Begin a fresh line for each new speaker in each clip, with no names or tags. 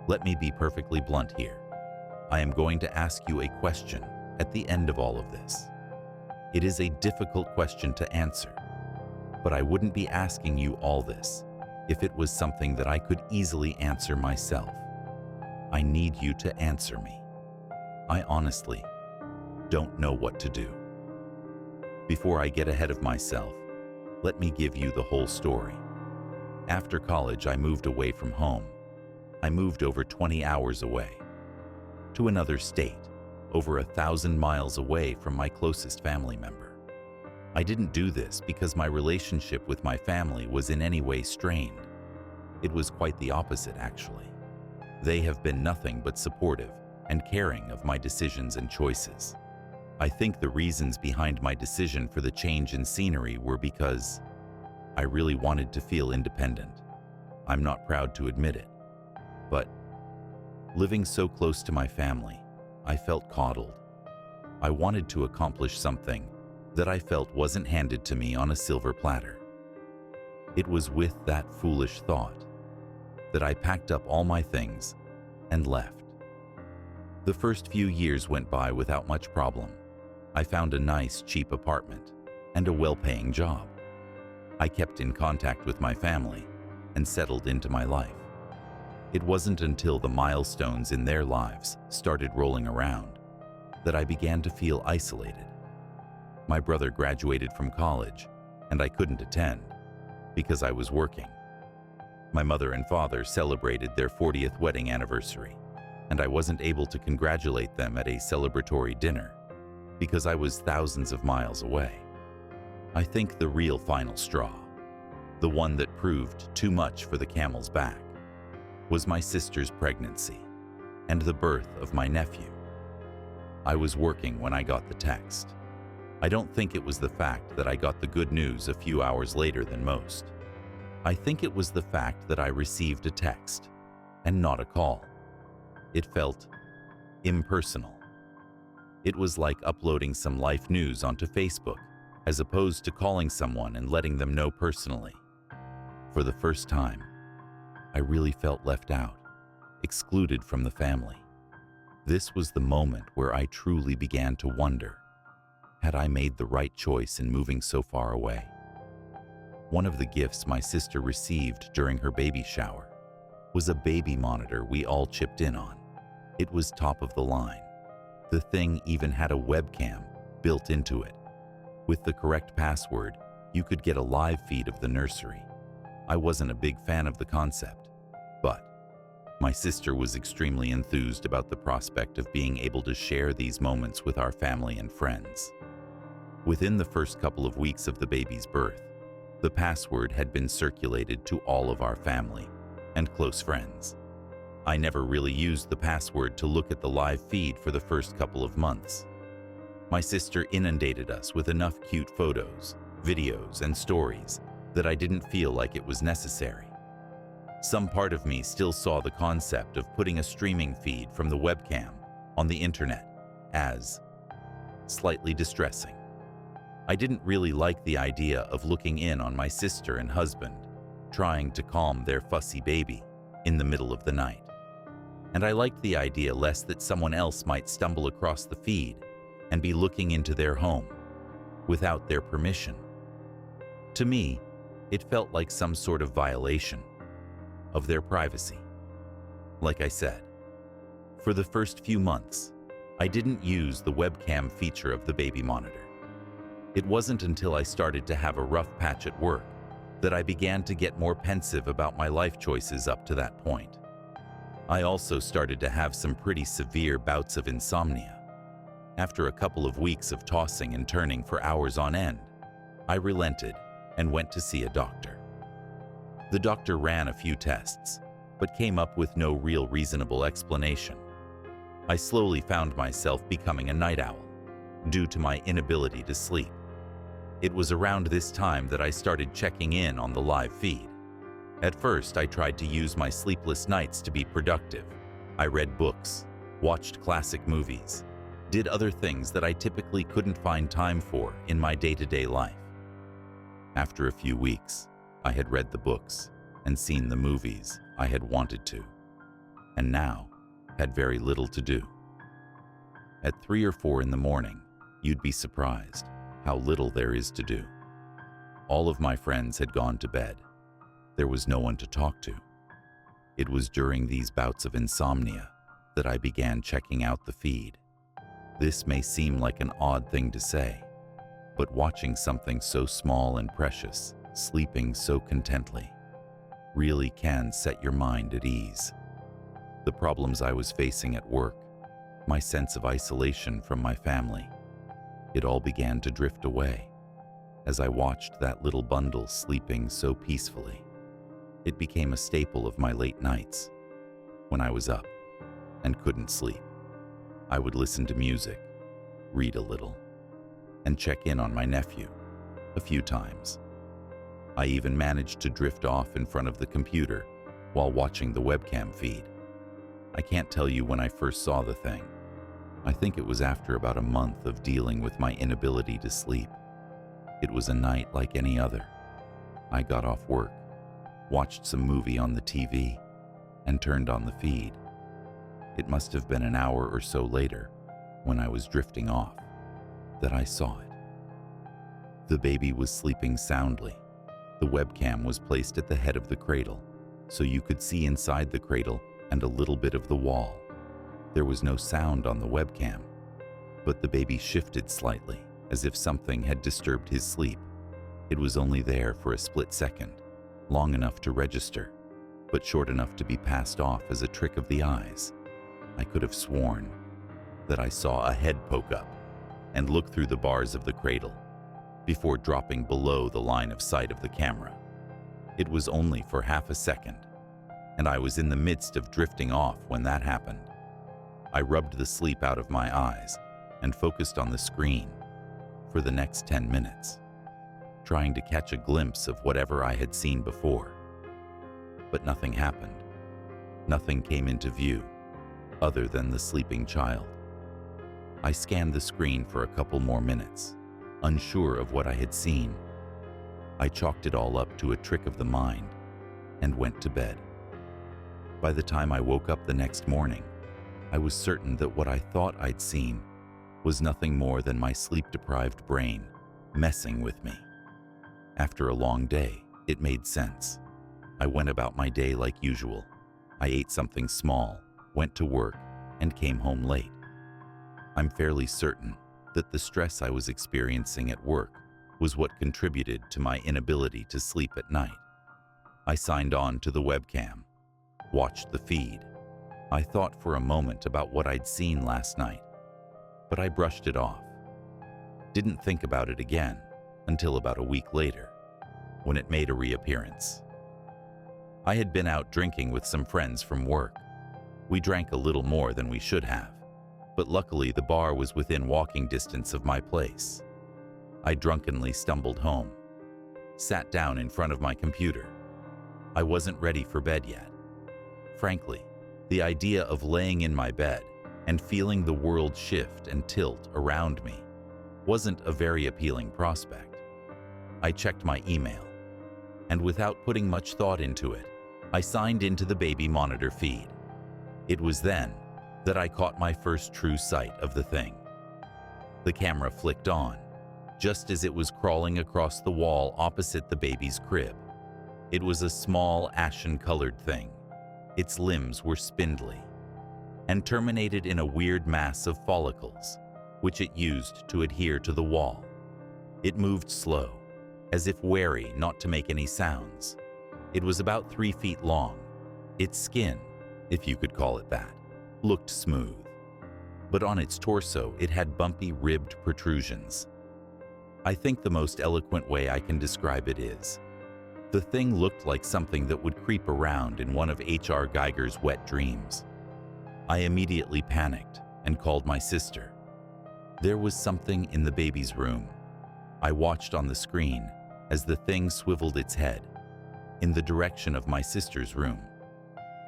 Let me be perfectly blunt here. I am going to ask you a question at the end of all of this. It is a difficult question to answer, but I wouldn't be asking you all this if it was something that I could easily answer myself. I need you to answer me. I honestly don't know what to do. Before I get ahead of myself, let me give you the whole story. After college, I moved away from home. I moved over 20 hours away, to another state, over 1,000 miles away from my closest family member. I didn't do this because my relationship with my family was in any way strained. It was quite the opposite, actually. They have been nothing but supportive and caring of my decisions and choices. I think the reasons behind my decision for the change in scenery were because I really wanted to feel independent. I'm not proud to admit it, but living so close to my family, I felt coddled. I wanted to accomplish something that I felt wasn't handed to me on a silver platter. It was with that foolish thought that I packed up all my things and left. The first few years went by without much problem. I found a nice, cheap apartment and a well-paying job. I kept in contact with my family and settled into my life. It wasn't until the milestones in their lives started rolling around that I began to feel isolated. My brother graduated from college, and I couldn't attend because I was working. My mother and father celebrated their 40th wedding anniversary, and I wasn't able to congratulate them at a celebratory dinner because I was thousands of miles away. I think the real final straw, the one that proved too much for the camel's back, was my sister's pregnancy and the birth of my nephew. I was working when I got the text. I don't think it was the fact that I got the good news a few hours later than most. I think it was the fact that I received a text and not a call. It felt impersonal. It was like uploading some life news onto Facebook, as opposed to calling someone and letting them know personally. For the first time, I really felt left out, excluded from the family. This was the moment where I truly began to wonder, had I made the right choice in moving so far away? One of the gifts my sister received during her baby shower was a baby monitor we all chipped in on. It was top of the line. The thing even had a webcam built into it. With the correct password, you could get a live feed of the nursery. I wasn't a big fan of the concept, but my sister was extremely enthused about the prospect of being able to share these moments with our family and friends. Within the first couple of weeks of the baby's birth, the password had been circulated to all of our family and close friends. I never really used the password to look at the live feed for the first couple of months. My sister inundated us with enough cute photos, videos, and stories that I didn't feel like it was necessary. Some part of me still saw the concept of putting a streaming feed from the webcam on the internet as slightly distressing. I didn't really like the idea of looking in on my sister and husband, trying to calm their fussy baby in the middle of the night. And I liked the idea less that someone else might stumble across the feed and be looking into their home without their permission. To me, it felt like some sort of violation of their privacy. Like I said, for the first few months, I didn't use the webcam feature of the baby monitor. It wasn't until I started to have a rough patch at work that I began to get more pensive about my life choices up to that point. I also started to have some pretty severe bouts of insomnia. After a couple of weeks of tossing and turning for hours on end, I relented and went to see a doctor. The doctor ran a few tests, but came up with no real reasonable explanation. I slowly found myself becoming a night owl, due to my inability to sleep. It was around this time that I started checking in on the live feed. At first, I tried to use my sleepless nights to be productive. I read books, watched classic movies, did other things that I typically couldn't find time for in my day-to-day life. After a few weeks, I had read the books and seen the movies I had wanted to. and now had very little to do. At 3 or 4 in the morning, you'd be surprised how little there is to do. All of my friends had gone to bed. There was no one to talk to. It was during these bouts of insomnia that I began checking out the feed. This may seem like an odd thing to say, but watching something so small and precious, sleeping so contently, really can set your mind at ease. The problems I was facing at work, my sense of isolation from my family, it all began to drift away as I watched that little bundle sleeping so peacefully. It became a staple of my late nights. When I was up and couldn't sleep, I would listen to music, read a little, and check in on my nephew a few times. I even managed to drift off in front of the computer while watching the webcam feed. I can't tell you when I first saw the thing. I think it was after about a month of dealing with my inability to sleep. It was a night like any other. I got off work, watched some movie on the TV, and turned on the feed. It must have been an hour or so later, when I was drifting off, that I saw it. The baby was sleeping soundly. The webcam was placed at the head of the cradle, so you could see inside the cradle and a little bit of the wall. There was no sound on the webcam, but the baby shifted slightly, as if something had disturbed his sleep. It was only there for a split second, long enough to register, but short enough to be passed off as a trick of the eyes. I could have sworn that I saw a head poke up and look through the bars of the cradle before dropping below the line of sight of the camera. It was only for half a second, and I was in the midst of drifting off when that happened. I rubbed the sleep out of my eyes and focused on the screen for the next 10 minutes, trying to catch a glimpse of whatever I had seen before. But nothing happened. Nothing came into view other than the sleeping child. I scanned the screen for a couple more minutes, unsure of what I had seen. I chalked it all up to a trick of the mind and went to bed. By the time I woke up the next morning, I was certain that what I thought I'd seen was nothing more than my sleep-deprived brain messing with me. After a long day, it made sense. I went about my day like usual. I ate something small, went to work, and came home late. I'm fairly certain that the stress I was experiencing at work was what contributed to my inability to sleep at night. I signed on to the webcam, watched the feed. I thought for a moment about what I'd seen last night, but I brushed it off. Didn't think about it again until about a week later, when it made a reappearance. I had been out drinking with some friends from work. We drank a little more than we should have, but luckily the bar was within walking distance of my place. I drunkenly stumbled home, sat down in front of my computer. I wasn't ready for bed yet. Frankly, the idea of laying in my bed and feeling the world shift and tilt around me wasn't a very appealing prospect. I checked my email, and without putting much thought into it, I signed into the baby monitor feed. It was then that I caught my first true sight of the thing. The camera flicked on, just as it was crawling across the wall opposite the baby's crib. It was a small, ashen-colored thing. Its limbs were spindly and terminated in a weird mass of follicles, which it used to adhere to the wall. It moved slow, as if wary not to make any sounds. It was about 3 feet long. Its skin, if you could call it that, looked smooth, but on its torso it had bumpy ribbed protrusions. I think the most eloquent way I can describe it is, the thing looked like something that would creep around in one of H.R. Geiger's wet dreams. I immediately panicked and called my sister. There was something in the baby's room. I watched on the screen as the thing swiveled its head in the direction of my sister's room.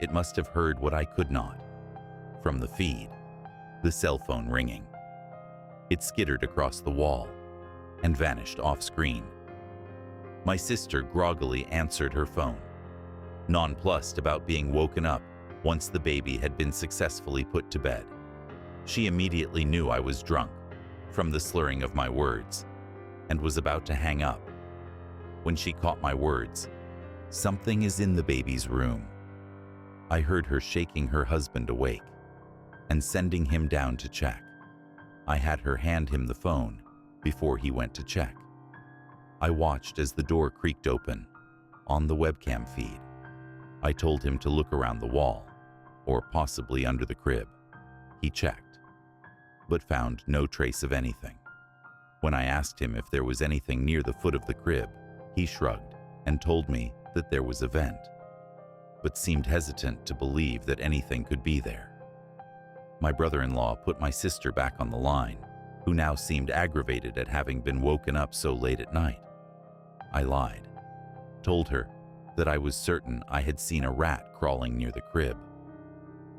It must have heard what I could not. From the feed, the cell phone ringing. It skittered across the wall and vanished off screen. My sister groggily answered her phone, nonplussed about being woken up Once the baby had been successfully put to bed, she immediately knew I was drunk from the slurring of my words and was about to hang up when she caught my words. "Something is in the baby's room." I heard her shaking her husband awake and sending him down to check. I had her hand him the phone before he went to check. I watched as the door creaked open on the webcam feed. I told him to look around the wall, or possibly under the crib. He checked, but found no trace of anything. When I asked him if there was anything near the foot of the crib, he shrugged and told me that there was a vent, but seemed hesitant to believe that anything could be there. My brother-in-law put my sister back on the line, who now seemed aggravated at having been woken up so late at night. I lied, told her that I was certain I had seen a rat crawling near the crib.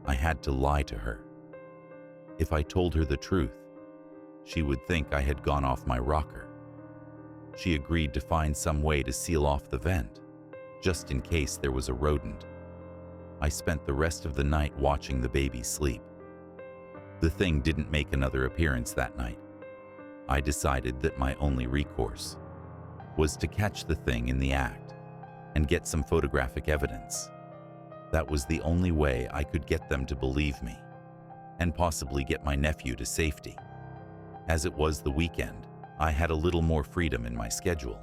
I had to lie to her. If I told her the truth, she would think I had gone off my rocker. She agreed to find some way to seal off the vent, just in case there was a rodent. I spent the rest of the night watching the baby sleep. The thing didn't make another appearance that night. I decided that my only recourse was to catch the thing in the act and get some photographic evidence. That was the only way I could get them to believe me and possibly get my nephew to safety. As it was the weekend, I had a little more freedom in my schedule.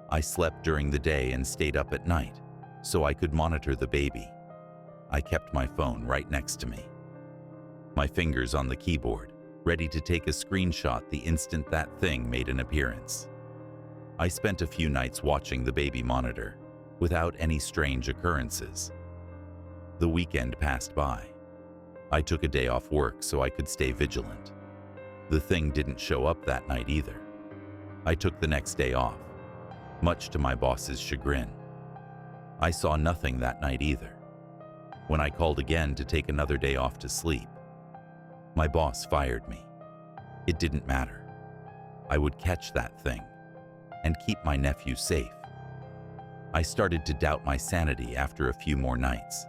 I slept during the day and stayed up at night so I could monitor the baby. I kept my phone right next to me, my fingers on the keyboard, ready to take a screenshot the instant that thing made an appearance. I spent a few nights watching the baby monitor without any strange occurrences. The weekend passed by. I took a day off work so I could stay vigilant. The thing didn't show up that night either. I took the next day off, much to my boss's chagrin. I saw nothing that night either. When I called again to take another day off to sleep, my boss fired me. It didn't matter. I would catch that thing and keep my nephew safe. I started to doubt my sanity after a few more nights.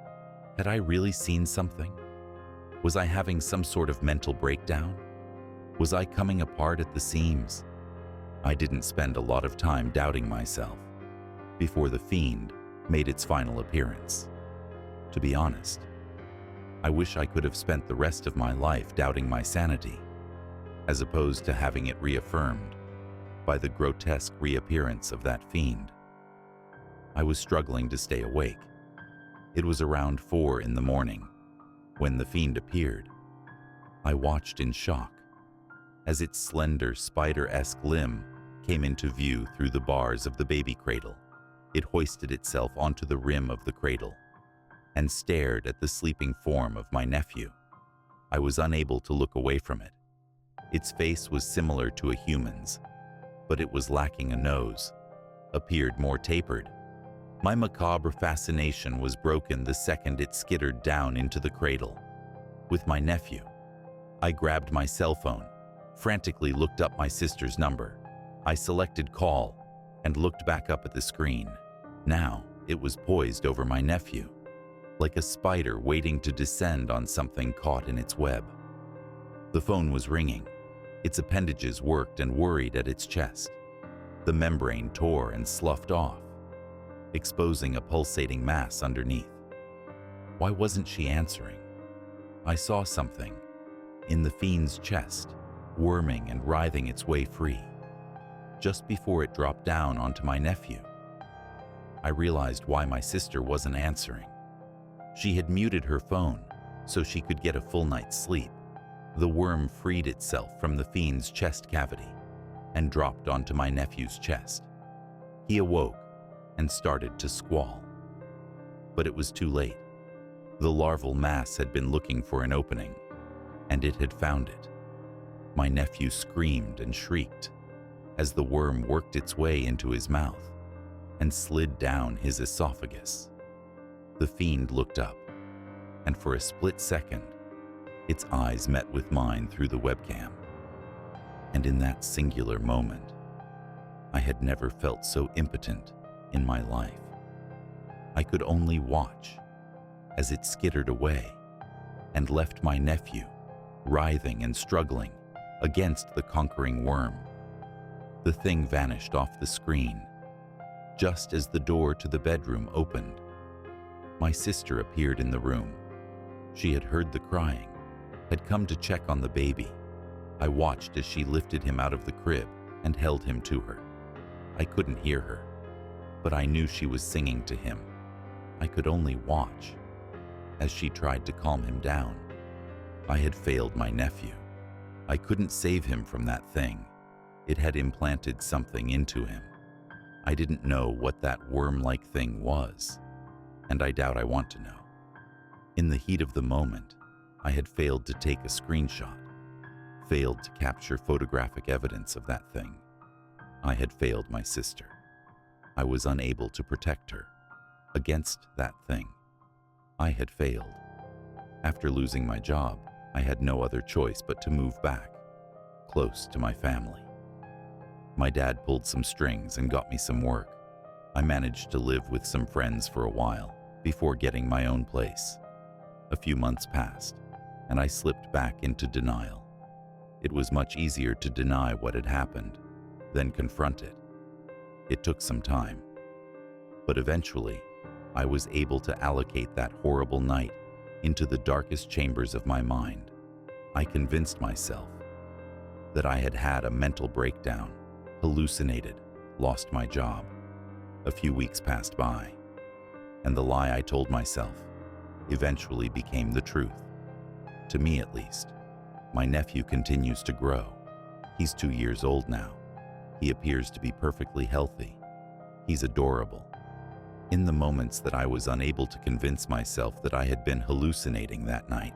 Had I really seen something? Was I having some sort of mental breakdown? Was I coming apart at the seams? I didn't spend a lot of time doubting myself before the fiend made its final appearance. To be honest, I wish I could have spent the rest of my life doubting my sanity, as opposed to having it reaffirmed by the grotesque reappearance of that fiend. I was struggling to stay awake. It was around 4 in the morning when the fiend appeared. I watched in shock as its slender, spider-esque limb came into view through the bars of the baby cradle. It hoisted itself onto the rim of the cradle and stared at the sleeping form of my nephew. I was unable to look away from it. Its face was similar to a human's, but it was lacking a nose, appeared more tapered. My macabre fascination was broken the second it skittered down into the cradle. With my nephew, I grabbed my cell phone, frantically looked up my sister's number. I selected call and looked back up at the screen. Now it was poised over my nephew, like a spider waiting to descend on something caught in its web. The phone was ringing. Its appendages worked and worried at its chest. The membrane tore and sloughed off, exposing a pulsating mass underneath. Why wasn't she answering? I saw something in the fiend's chest, worming and writhing its way free. Just before it dropped down onto my nephew, I realized why my sister wasn't answering. She had muted her phone so she could get a full night's sleep. The worm freed itself from the fiend's chest cavity and dropped onto my nephew's chest. He awoke and started to squall. But it was too late. The larval mass had been looking for an opening, and it had found it. My nephew screamed and shrieked as the worm worked its way into his mouth and slid down his esophagus. The fiend looked up, and for a split second, its eyes met with mine through the webcam. And in that singular moment, I had never felt so impotent in my life. I could only watch as it skittered away and left my nephew writhing and struggling against the conquering worm. The thing vanished off the screen just as the door to the bedroom opened. My sister appeared in the room. She had heard the crying, had come to check on the baby. I watched as she lifted him out of the crib and held him to her. I couldn't hear her, but I knew she was singing to him. I could only watch as she tried to calm him down. I had failed my nephew. I couldn't save him from that thing. It had implanted something into him. I didn't know what that worm-like thing was, and I doubt I want to know. In the heat of the moment, I had failed to take a screenshot, failed to capture photographic evidence of that thing. I had failed my sister. I was unable to protect her against that thing. I had failed. After losing my job, I had no other choice but to move back, close to my family. My dad pulled some strings and got me some work. I managed to live with some friends for a while before getting my own place. A few months passed, and I slipped back into denial. It was much easier to deny what had happened than confront it. It took some time, but eventually, I was able to allocate that horrible night into the darkest chambers of my mind. I convinced myself that I had had a mental breakdown, hallucinated, lost my job. A few weeks passed by, and the lie I told myself eventually became the truth. To me at least. My nephew continues to grow. He's 2 years old now. He appears to be perfectly healthy. He's adorable. In the moments that I was unable to convince myself that I had been hallucinating that night,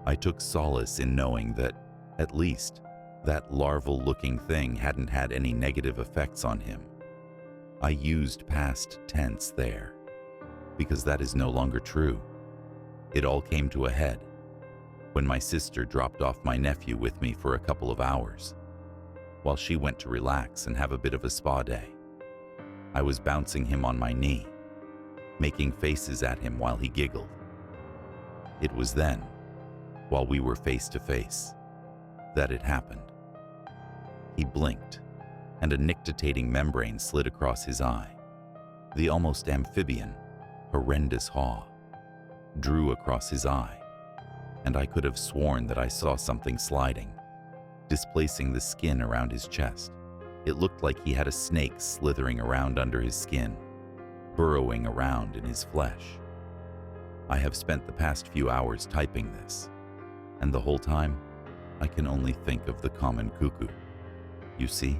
I took solace in knowing that, at least, that larval-looking thing hadn't had any negative effects on him. I used past tense there, because that is no longer true. It all came to a head when my sister dropped off my nephew with me for a couple of hours, while she went to relax and have a bit of a spa day. I was bouncing him on my knee, making faces at him while he giggled. It was then, while we were face to face, that it happened. He blinked, and a nictitating membrane slid across his eye. The almost amphibian, horrendous haw drew across his eye, and I could have sworn that I saw something sliding, displacing the skin around his chest. It looked like he had a snake slithering around under his skin, burrowing around in his flesh. I have spent the past few hours typing this, and the whole time, I can only think of the common cuckoo. You see,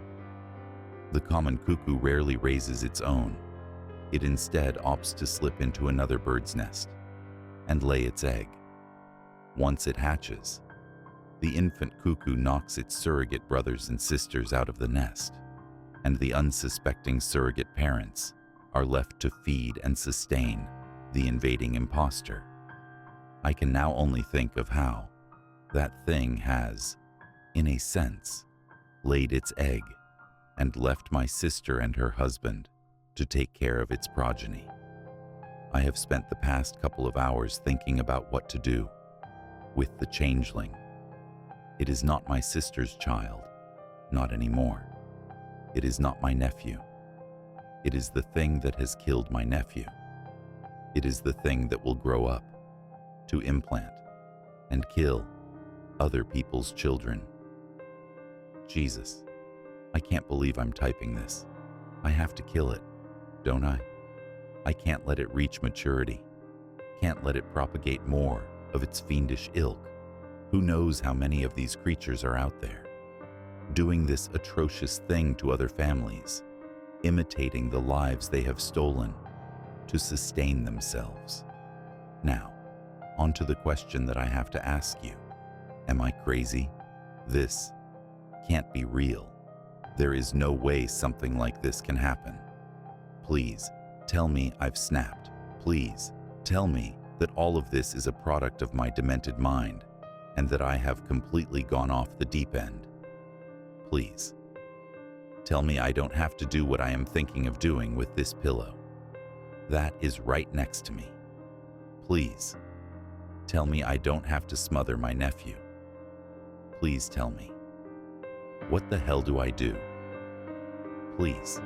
the common cuckoo rarely raises its own. It instead opts to slip into another bird's nest and lay its egg. Once it hatches, the infant cuckoo knocks its surrogate brothers and sisters out of the nest, and the unsuspecting surrogate parents are left to feed and sustain the invading imposter. I can now only think of how that thing has, in a sense, laid its egg and left my sister and her husband to take care of its progeny. I have spent the past couple of hours thinking about what to do with the changeling. It is not my sister's child, not anymore. It is not my nephew. It is the thing that has killed my nephew. It is the thing that will grow up to implant and kill other people's children. Jesus, I can't believe I'm typing this. I have to kill it, don't I? I can't let it reach maturity. Can't let it propagate more of its fiendish ilk. Who knows how many of these creatures are out there, doing this atrocious thing to other families, imitating the lives they have stolen to sustain themselves. Now, on to the question that I have to ask you. Am I crazy? This can't be real. There is no way something like this can happen. Please, tell me I've snapped. Please, tell me that all of this is a product of my demented mind and that I have completely gone off the deep end. Please, tell me I don't have to do what I am thinking of doing with this pillow. That is right next to me. Please, tell me I don't have to smother my nephew. Please tell me. What the hell do I do? Please.